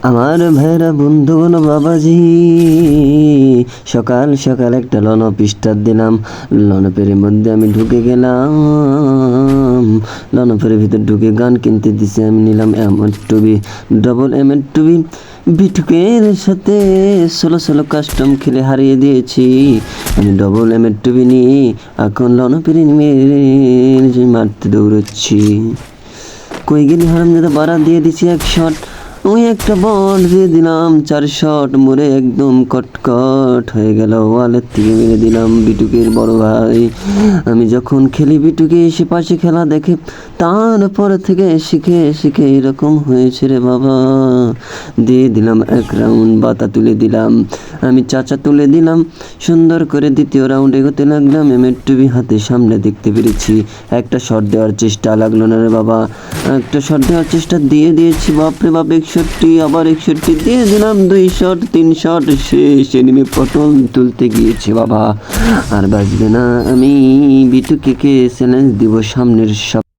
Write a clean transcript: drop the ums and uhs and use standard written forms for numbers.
আমার ভাইরা বন্ধুগণ বাবাজি, সকাল সকাল একটা লনপ স্টার দিলাম। লনপের মধ্যে আমি ঢুকে গেলাম। লনপের ভিতর ঢুকে গান কিনতে দিছে। আমি নিলাম M1 ডবল M1 বিটুকের সাথে ষোলো ষোলো কাস্টম খেলে হারিয়ে দিয়েছি। আমি ডবল M1 নিয়ে এখন লনপের মারতে দৌড়চ্ছি। কই গেলি হারামজাদা, বাড়া দিয়ে দিছি এক শট। ওই একটা বল দিয়ে দিলাম 4 শট, মরে একদম কটকট হয়ে গেল। ওয়ালের থেকে মেরে দিলাম বিটুকের বড় ভাই। আমি যখন খেলি বিটুকে এসে পাশে খেলা দেখে, তারপর থেকে শিখে শিখে এরকম হয়েছে রে বাবা। দিয়ে দিলাম এক রাউন্ড, বাতা তুলে দিলাম, আমি চাচা তুলে দিলাম। সুন্দর করে দ্বিতীয় রাউন্ড এগোতে লাগলাম। M1 হাতে সামনে দেখতে পেরেছি। একটা শট দেওয়ার চেষ্টা, লাগলো না রে বাবা। একটা শট দেওয়ার চেষ্টা দিয়ে দিয়েছি, বাপরে বাপ 61, আবার 61 দিয়ে দিলাম। 2 শট 3 শট শেষ। এনিমে পটল তুলতে গিয়েছে বাবা, আর বাঁচবে না। আমি বিটুকে চ্যালেঞ্জ দিব সামনের